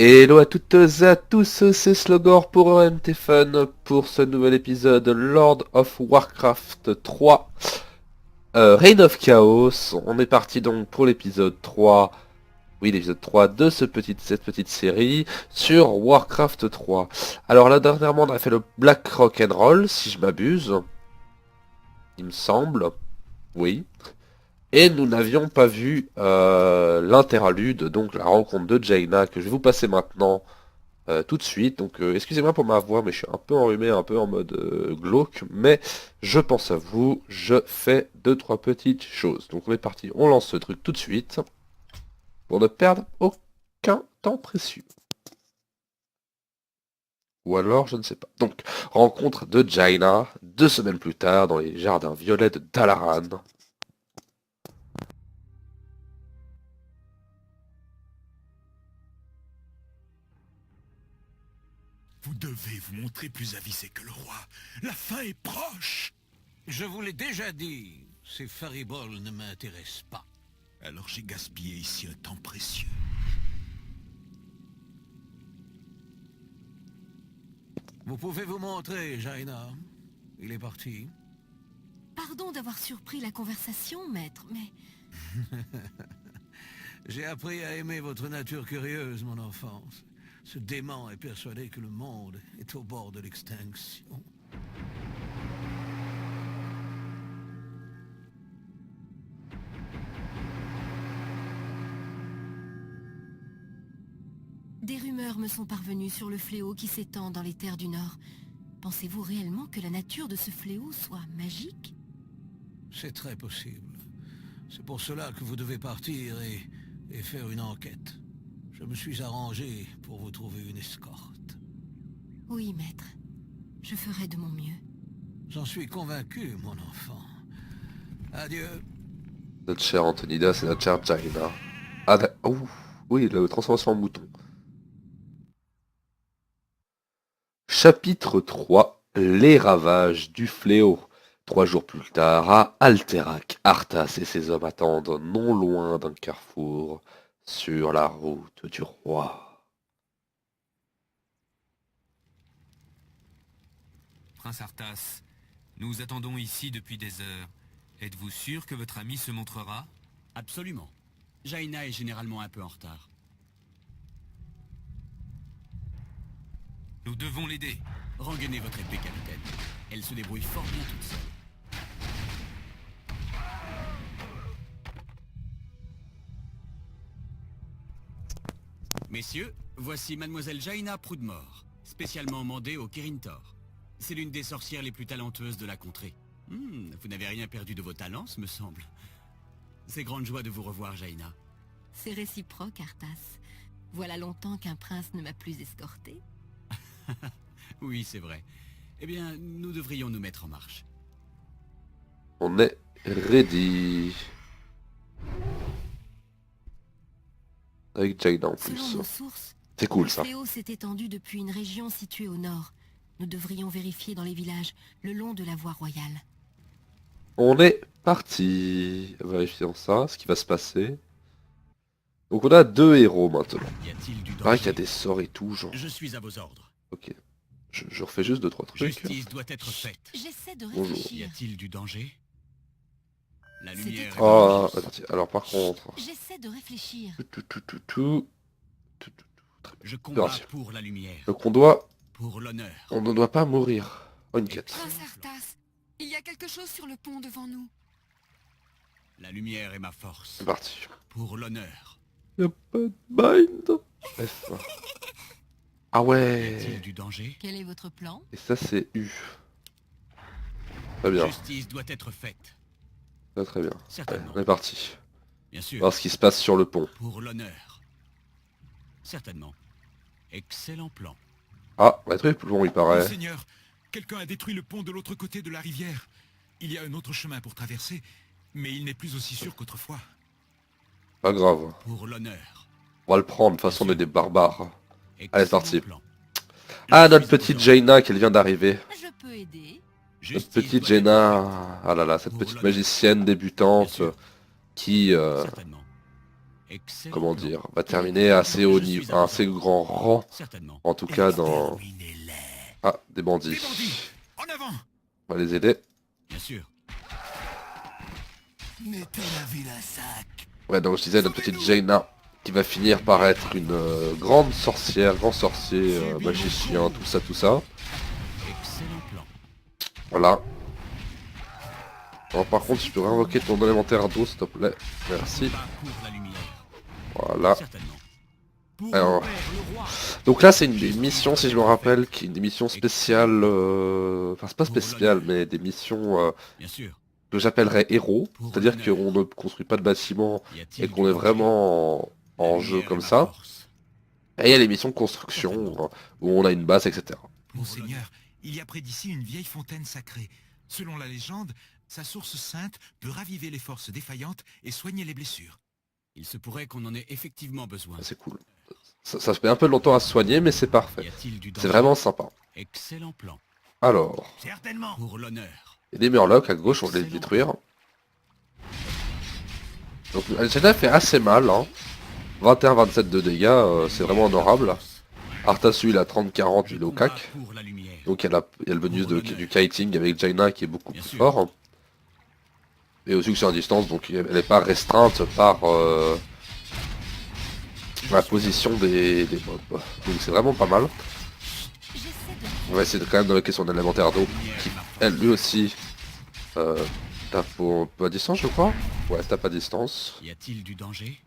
Hello à toutes et à tous, c'est Slogor pour MT Fun pour ce nouvel épisode Lord of Warcraft 3 Reign of Chaos. On est parti donc pour l'épisode 3, oui l'épisode 3 de cette petite série sur Warcraft 3. Alors là dernièrement on a fait le Black Rock and Roll si je m'abuse, il me semble, oui. Et nous n'avions pas vu l'interlude, donc la rencontre de Jaina que je vais vous passer maintenant. Tout de suite, donc excusez-moi pour ma voix, mais je suis un peu enrhumé, un peu en mode glauque, mais je pense à vous, je fais deux trois petites choses. Donc on est parti, on lance ce truc tout de suite, pour ne perdre aucun temps précieux. Ou alors, je ne sais pas. Donc, rencontre de Jaina, 2 semaines plus tard, dans les jardins violets de Dalaran. Vous devez vous montrer plus avisé que le roi. La fin est proche. Je vous l'ai déjà dit, ces fariboles ne m'intéressent pas. Alors j'ai gaspillé ici un temps précieux. Vous pouvez vous montrer, Jaina. Il est parti. Pardon d'avoir surpris la conversation, maître, mais... J'ai appris à aimer votre nature curieuse, mon enfant. Ce dément est persuadé que le monde est au bord de l'extinction. Des rumeurs me sont parvenues sur le fléau qui s'étend dans les terres du Nord. Pensez-vous réellement que la nature de ce fléau soit magique? C'est très possible. C'est pour cela que vous devez partir et faire une enquête. Je me suis arrangé pour vous trouver une escorte. Oui, maître. Je ferai de mon mieux. J'en suis convaincu, mon enfant. Adieu. Notre cher Antonida, c'est notre cher Jaina. Ah, ouh, oui, la transformation en mouton. Chapitre 3, les ravages du fléau. 3 jours plus tard, à Alterac, Arthas et ses hommes attendent non loin d'un carrefour, sur la route du roi. Prince Arthas, nous attendons ici depuis des heures. Êtes-vous sûr que votre ami se montrera? Absolument. Jaina est généralement un peu en retard. Nous devons l'aider. Rengainez votre épée, capitaine. Elle se débrouille fort bien toute seule. Messieurs, voici mademoiselle Jaina Proudmore, spécialement mandée au Kirintor. C'est l'une des sorcières les plus talentueuses de la contrée. Vous n'avez rien perdu de vos talents, ce me semble. C'est grande joie de vous revoir, Jaina. C'est réciproque, Arthas. Voilà longtemps qu'un prince ne m'a plus escorté. Oui, c'est vrai. Eh bien, nous devrions nous mettre en marche. On est ready. Avec Jaina en Selon plus. nos sources, C'est cool le ça. fléau s'est étendu depuis une région située au nord. Nous devrions vérifier dans les villages, le long de la voie royale. On est parti. Vérifions ça, ce qui va se passer. Donc on a 2 héros maintenant. Y a-t-il du Pareil qu'il y a danger? des sorts et tout, genre. Je suis à vos ordres. Ok. Je refais juste 2-3 trucs. Justice doit être faite. J'essaie de Bonjour. Y réfléchir. a-t-il du danger? La C'était lumière très est Ah, dangereuse. attends, alors par contre... J'essaie de réfléchir. Tout. Je combats Merci. pour la lumière, Donc pour l'honneur. on ne doit pas mourir. Oh, une quête. Prince Arthas, il y a quelque chose sur le pont devant nous. La lumière est ma force, C'est parti. pour l'honneur. Y'a pas de bind. F. Ah Y ouais. a-t-il du danger? Quel est votre plan? Et ça c'est U. Très bien. Justice doit être faite. Très bien. Allez, Certainement. on est parti. Bien sûr, Voir ce qui se passe sur le pont. pour l'honneur. Certainement. Excellent plan. Ah, on va être plus long il paraît. Monseigneur, quelqu'un a détruit le pont de l'autre côté de la rivière. Il y a un autre chemin pour traverser, mais il n'est plus aussi sûr qu'autrefois. Pas grave. Pour l'honneur. On va le prendre, de toute façon on est des barbares. Allez, c'est parti. Plan. Ah, Je notre suis à petite vos Jaina qui vient d'arriver. Je peux aider. ordres. Notre Justice petite doit être Jaina. Ah là là, cette Pour petite l'honneur. magicienne Bien débutante sûr. qui... faite. Certainement. Excellent comment plan. dire, va terminer à assez haut niveau, à un assez grand rang, Certainement. en tout cas dans... Ah, des Des bandits. bandits! En avant! On va les aider. Bien sûr. Mettez la ville à sac. Ouais, donc je disais notre petite Jaina qui va finir par être une grande sorcière, grand sorcier, magicien, tout ça, tout ça. Excellent plan. Voilà. Alors, par contre, je peux réinvoquer ton élémentaire d'eau, s'il te plaît. Merci. Combat pour la lumière. Voilà. Certainement. Alors, donc là, c'est une mission, si je me rappelle, qui est une mission spéciale. Enfin, c'est pas spéciale, mais des missions Bien sûr. que j'appellerais héros. C'est-à-dire qu'on ne construit pas de bâtiments Y a-t-il et qu'on du est danger? vraiment en La jeu lumière comme est ma ça. force. Et il y a les missions de construction où on a une base, etc. Monseigneur, il y a près d'ici une vieille fontaine sacrée. Selon la légende, sa source sainte peut raviver les forces défaillantes et soigner les blessures. Il se pourrait qu'on en ait effectivement besoin. C'est cool. Ça se met un peu longtemps à se soigner, mais c'est Y parfait. a-t-il du C'est danger? vraiment sympa. Excellent plan. Alors, Certainement. Pour l'honneur. il y a des murlocs à gauche, on va les détruire. Donc Algena fait assez mal, hein. 21-27 de dégâts, c'est vraiment honorable. Artasu il a 30-40, il est au cac. Pour la lumière. Donc il y a le bonus du kiting avec Jaina qui est beaucoup plus fort. Et aussi que c'est à distance, donc elle n'est pas restreinte par la position des mobs. Donc c'est vraiment pas mal. J'essaie de... On va essayer de quand même d'invoquer son élémentaire d'eau, qui elle lui aussi tape peu à distance je crois. Ouais, tape à distance. Y a-t-il du danger?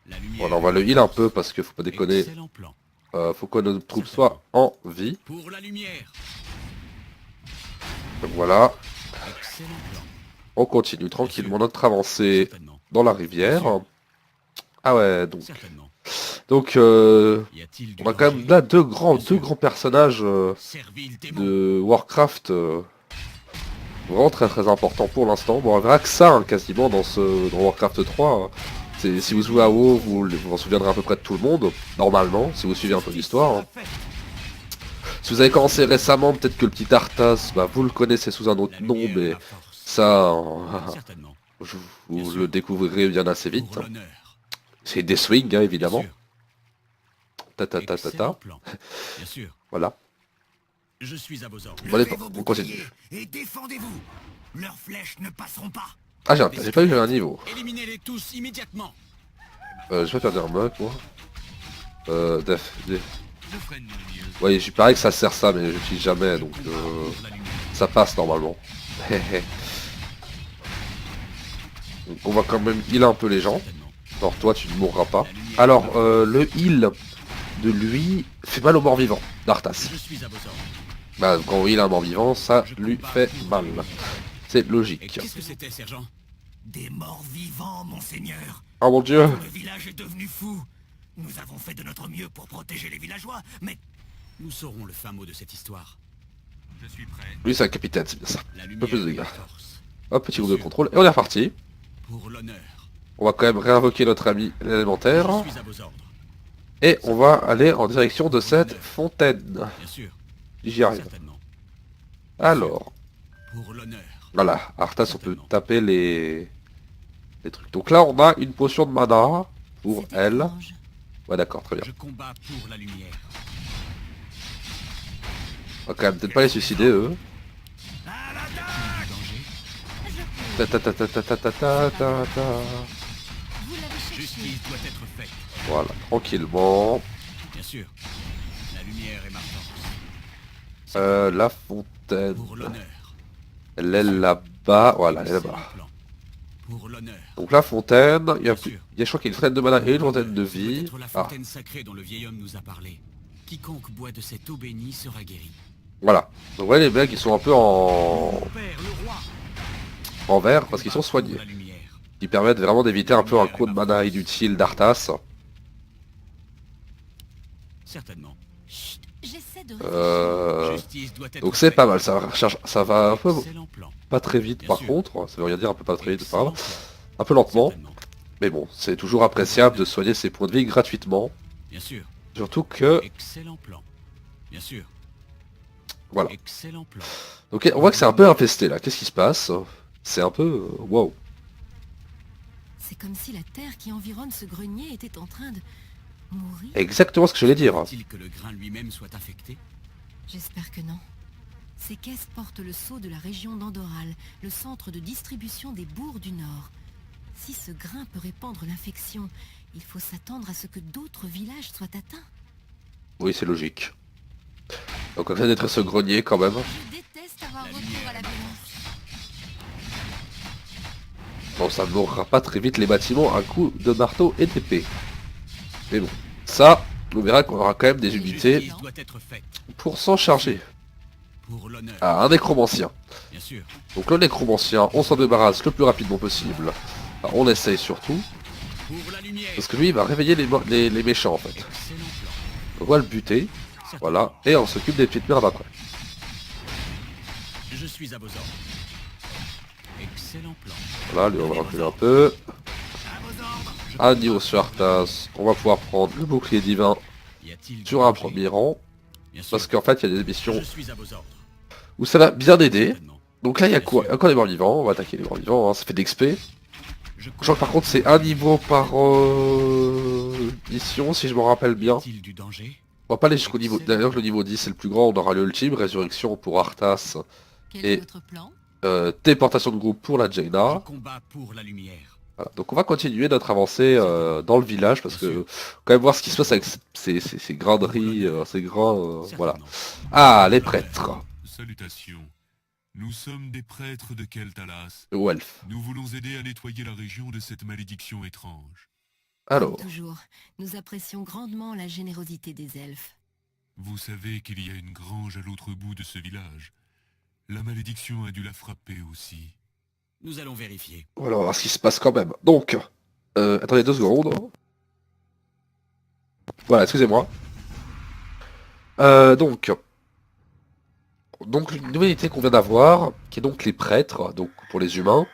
La lumière. Voilà, on va le heal un peu parce qu'il faut pas déconner. Excellent plan. Faut que notre troupe soit en vie. Pour la lumière. Donc voilà, Excellent plan. on continue tranquillement notre avancée Certainement. dans la rivière. Ah ouais, Certainement. donc Y a-t-il du on a quand même danger? là deux grands personnages Servile démon. de Warcraft vraiment très très importants pour l'instant. Bon, on verra que ça hein, quasiment dans Warcraft 3. Si vous jouez à WoW, vous vous en souviendrez à peu près de tout le monde, normalement, si vous suivez un peu l'histoire. Hein. Si vous avez commencé récemment, peut-être que le petit Arthas, bah, vous le connaissez sous un autre La nom, lumière est mais ma force. ça, Certainement. vous le découvrirez bien assez vite. Pour l'honneur. C'est des swings, hein, évidemment. Bien sûr. Ta ta ta ta Excellent ta. plan. Bien sûr. Voilà. Je suis à vos ordres. Bon, allez, on continue. Et défendez-vous. Leurs flèches ne passeront pas. Ah, j'ai pas eu un niveau. Éliminez-les tous immédiatement. Je vais faire un mock, moi. Def. Je ferai de mon mieux. Ouais, il paraît que ça sert ça, mais j'utilise jamais, donc Pour la lumière. ça passe normalement. Donc on va quand même heal un peu les gens. Certainement. Alors toi, tu ne mourras pas. Alors, le heal de lui fait mal au mort-vivant, d'Arthas. Je suis à vos ordres. Bah, quand on heal un mort-vivant, ça lui fait mal. C'est Et logique. qu'est-ce que c'était, sergent? Des morts vivants, monseigneur. Oh mon dieu! Le village est devenu fou. Nous avons fait de notre mieux pour protéger les villageois, mais Nous saurons le fin mot de cette histoire. Je suis prêt. Lui, c'est un capitaine, c'est bien ça. La Un peu lumière plus de est dégâts. ma force. Hop, petit groupe de contrôle. Et on est reparti. Pour l'honneur. On va quand même réinvoquer notre ami l'élémentaire. Je suis à vos ordres. Et on va aller en direction de cette fontaine. Bien sûr. J'y arrive. Certainement. Alors, Pour l'honneur. voilà, Arthas, on peut taper les trucs. Donc là, on a une potion de mana pour C'est elle. étrange. Ouais, d'accord, très bien. Je combats pour la lumière. On va quand même peut-être pas les suicider, eux. Du danger. Ta ta ta ta ta ta ta ta ta ta. Vous l'avez cherché. Justice doit être faite. Voilà, tranquillement. Bien sûr. La lumière est ma force. La fontaine. Pour l'honneur. Elle est là-bas. Voilà, elle est Excellent là-bas. plan. Pour l'honneur. Donc la fontaine, il y a, Bien sûr. je crois qu'il y a une fontaine de mana et une fontaine de C'est vie. peut-être la Ah, fontaine sacrée dont le vieil homme nous a parlé. Quiconque boit de cette eau bénie sera guéri. voilà. Donc ouais, les mecs, ils sont un peu en Père, le roi. vert parce qu'ils sont soignés. Pour la lumière. Qui permettent vraiment d'éviter un peu un coup de mana inutile d'Arthas. Certainement. Chut, j'essaie de... Justice doit être Donc c'est faite. pas mal, ça va un peu Excellent plan. pas très vite Bien par sûr. contre, ça veut rien dire un peu pas très vite, c'est pas grave. Excellent Un peu lentement, plan. Certainement. mais bon, c'est toujours appréciable de soigner ses points de vie gratuitement. Bien sûr. Surtout que, Excellent plan. Bien sûr. voilà. Excellent plan. Donc on voit que c'est un peu infesté là, qu'est-ce qui se passe? C'est un peu... wow. C'est comme si la terre qui environne ce grenier était en train de mourir. Exactement ce que je voulais dire. Faut-il que le grain lui-même soit infecté? J'espère que non. Ces caisses portent le sceau de la région d'Andoral, le centre de distribution des bourgs du Nord. Si ce grain peut répandre l'infection, il faut s'attendre à ce que d'autres villages soient atteints. Oui, c'est logique. Donc on vient d'être ce grenier quand même. Je déteste avoir recours à la violence. Bon, ça ne mourra pas très vite les bâtiments à coups de marteau et d'épée. Mais bon, ça, on verra qu'on aura quand même des unités Justice doit être faite. pour s'en charger. Pour l'honneur, Ah, un nécromancien. bien sûr. Donc le nécromancien, on s'en débarrasse le plus rapidement possible. Enfin, on essaye surtout. Pour la lumière. Parce que lui, il va réveiller les méchants en fait. Excellent plan. On va le buter. Voilà. Et on s'occupe des petites merdes après. Je suis à vos ordres. Excellent plan. Voilà, lui on va reculer un peu. À vos ordres. Agneau sur Arthas. On va pouvoir prendre le bouclier divin Y a-t-il sur un danger? premier rang. Bien sûr. Parce qu'en fait, il y a des missions Je suis à vos ordres. où ça va bien aider. Certainement. Donc là, il y a quoi? Il y a encore des morts vivants. On va attaquer les morts vivants, hein. Ça fait de l'XP. Je Je crois que par contre, c'est un niveau par mission, si je me rappelle bien. Y a-t-il du danger? On va pas aller jusqu'au niveau... D'ailleurs, le niveau 10 c'est le plus grand. On aura l'ultime, résurrection pour Arthas. Quel Et- est votre plan? Téléportation de groupe pour la Je Jaina. combats pour la lumière. Voilà. Donc on va continuer notre avancée dans le village parce que quand même voir ce qui se passe avec ces graineries, ces grains, voilà. Certainement. Ah, les prêtres. Salutations. Nous sommes des prêtres de Keltalas. Le Welf. Nous voulons aider à nettoyer la région de cette malédiction étrange. Alors, Comme toujours, nous apprécions grandement la générosité des elfes. Vous savez qu'il y a une grange à l'autre bout de ce village. La malédiction a dû la frapper aussi. Nous allons vérifier. voilà, on va voir ce qui se passe quand même. Donc, attendez 2 secondes. Voilà, excusez-moi. Donc une nouvelle unité qu'on vient d'avoir, qui est donc les prêtres, donc pour les humains,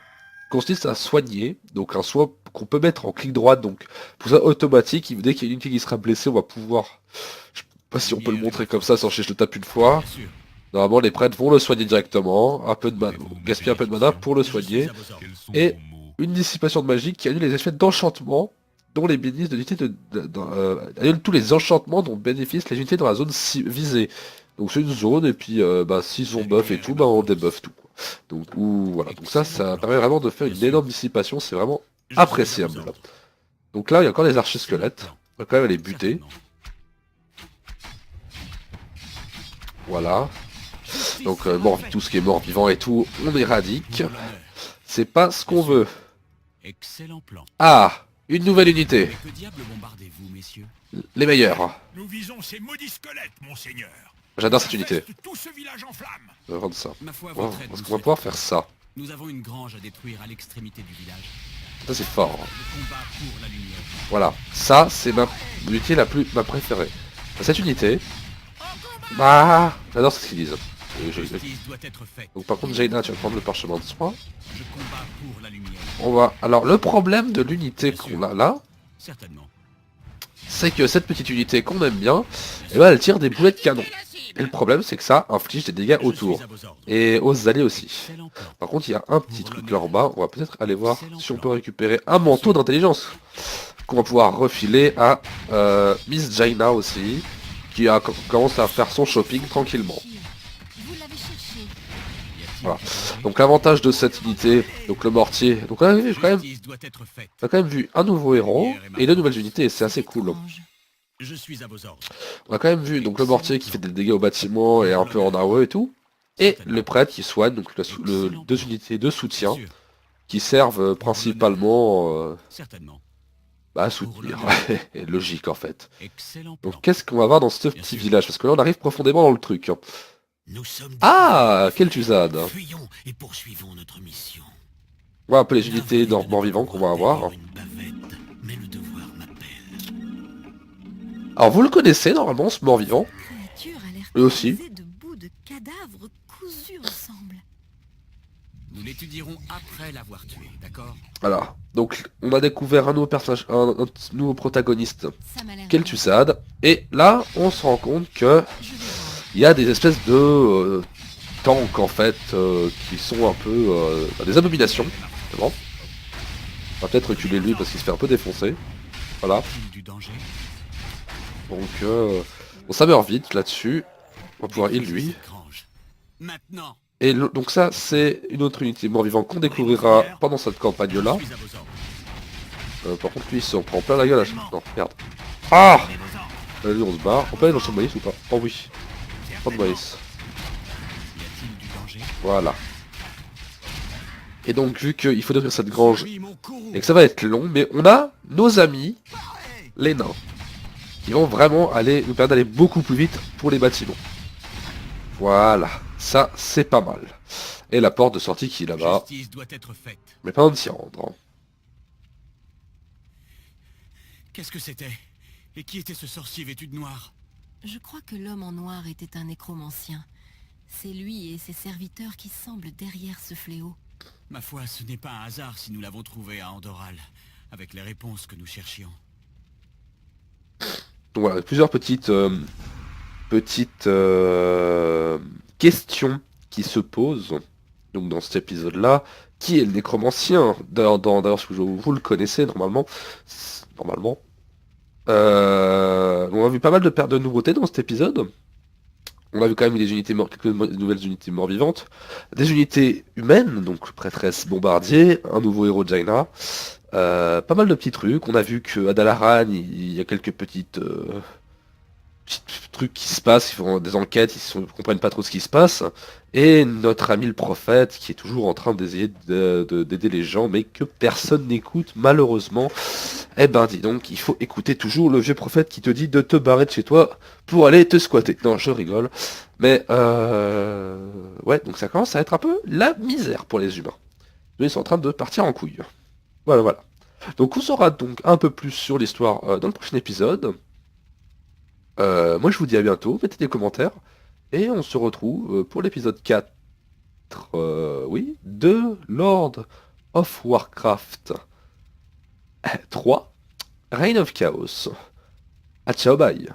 consiste à soigner, donc un soin qu'on peut mettre en clic droit, donc pour ça automatique, dès qu'il y a une unité qui sera blessée, on va pouvoir, je sais pas si on peut le montrer comme ça sans que je le tape une fois, Bien sûr. normalement les prêtres vont le soigner directement, un peu de mana, gaspiller un peu de mana pour le Je soigner, suis à vos ordres. Quels sont Et- vos mots? une dissipation de magie qui annule les effets d'enchantement dont les bénéfices de l'unité annule tous les enchantements dont bénéficient les unités dans la zone visée. Donc c'est une zone et puis s'ils ont buff et tout, on débuff tout. Quoi. Donc voilà. Donc ça permet vraiment de faire une énorme dissipation, c'est vraiment Je suis à vos appréciable. ordres. Donc là il y a encore des archers squelettes. Excellent On va quand même les buter. plan. Voilà. Donc mort, tout ce qui est mort vivant et tout, on éradique. Pour l'honneur. C'est pas ce qu'on veut. Excellent plan. Ah, une nouvelle unité. Mais que diable bombardez-vous, messieurs? Les meilleurs. Nous visons ces maudits squelettes, monseigneur. J'adore cette unité. Infestent tout ce village en flammes. Je vais vendre ça. Ma foi, Wow, votre aide Est-ce nous qu'on va fait pouvoir honneur. faire ça? Nous avons une grange à détruire à l'extrémité du village. Ça c'est fort. Le combat pour la lumière. Voilà, ça c'est ma unité ma préférée. Cette unité, bah, j'adore ce qu'ils disent. Justice doit être faite. Donc par contre Jaina, tu vas prendre le parchemin de soin. Je combats pour la lumière. On va. Alors le problème de l'unité qu'on a là, Certainement. c'est que cette petite unité qu'on aime bien, eh ben, elle tire des boulets de canon. Et le problème c'est que ça inflige des dégâts autour. Et aux alliés aussi. Excellent plan. Par contre il y a un petit truc là en bas, on va peut-être aller voir si on peut récupérer un manteau d'intelligence. Qu'on va pouvoir refiler à Miss Jaina aussi, qui commence à faire son shopping tranquillement. Vous l'avez cherché. Y a-t-il Voilà. du danger? Donc l'avantage de cette unité, donc le mortier, donc là j'ai quand même, Justice doit être faite. on a quand même vu un nouveau héros et deux nouvelles unités et c'est assez cool. Étrange. Je suis à vos ordres. On a quand même vu donc le mortier qui fait des dégâts au bâtiment et un peu en AOE et tout, et le prêtre qui soigne, donc deux unités de soutien Bien sûr. qui servent principalement Certainement. à soutenir. Logique en fait. Excellent plan. Donc qu'est-ce qu'on va voir dans ce petit village? Parce que là on arrive profondément dans le truc. Hein. Nous sommes des Ah, quelle tusade! Fuyons et poursuivons notre mission. Voilà un peu les unités morts vivants qu'on va avoir. Une bavette, mais le devoir m'appelle. Alors vous le connaissez normalement ce mort vivant? La créature a l'air Eux aussi. composée de bouts de cadavres cousus ensemble. Nous l'étudierons après l'avoir tué, d'accord? Voilà. Donc on a découvert un nouveau personnage, un nouveau protagoniste. Ça m'a l'air Quelle bien. tusade. Et là on se rend compte que Je vais voir. il y a des espèces de tanks en fait qui sont un peu des abominations. Justement. On va peut-être reculer lui parce qu'il se fait un peu défoncer. Voilà. A-t-il du danger? Donc ça meurt vite là-dessus. On va pouvoir heal Détruisez lui. cette grange. Maintenant. Et donc ça c'est une autre unité mort-vivant qu'on découvrira pendant cette campagne-là. Je suis à vos ordres. Par contre lui il s'en prend plein la gueule à... Non, merde. Ah lui on se barre. On peut aller dans son maïs ou pas? Oh oui. Pas de maïs. Y a-t-il du danger? Voilà. Et donc vu qu'il faut détruire cette grange Oui, mon courroux. et que ça va être long, mais on a nos amis, les nains, qui vont vraiment aller nous permettre d'aller beaucoup plus vite pour les bâtiments. Voilà, ça c'est pas mal. Et la porte de sortie qui est là-bas, Justice doit être faite. mais pas besoin de s'y rendre. Hein. Qu'est-ce que c'était? Et qui était ce sorcier vêtu de noir? Je crois que l'homme en noir était un nécromancien. C'est lui et ses serviteurs qui semblent derrière ce fléau. Ma foi, ce n'est pas un hasard si nous l'avons trouvé à Andoral, avec les réponses que nous cherchions. Donc voilà, plusieurs petites questions qui se posent. Donc dans cet épisode-là, qui est le nécromancien? D'ailleurs, si vous le connaissez normalement. Normalement. On a vu pas mal de pertes de nouveautés dans cet épisode. On a vu quand même des unités quelques nouvelles unités mort-vivantes, des unités humaines, donc prêtresse bombardier, un nouveau héros Jaina, pas mal de petits trucs. On a vu que à Dalaran, il y a quelques petits trucs qui se passent, ils font des enquêtes, ils comprennent pas trop ce qui se passe. Et notre ami le prophète qui est toujours en train d'essayer d'aider les gens, mais que personne n'écoute malheureusement. Eh ben dis donc, il faut écouter toujours le vieux prophète qui te dit de te barrer de chez toi pour aller te squatter. Non, je rigole. Mais ouais, donc ça commence à être un peu la misère pour les humains. Ils sont en train de partir en couille. Voilà, voilà. Donc on saura donc un peu plus sur l'histoire dans le prochain épisode. Moi je vous dis à bientôt, mettez des commentaires. Et on se retrouve pour l'épisode 4, oui, de Lord of Warcraft 3, Reign of Chaos. Ah ciao, bye.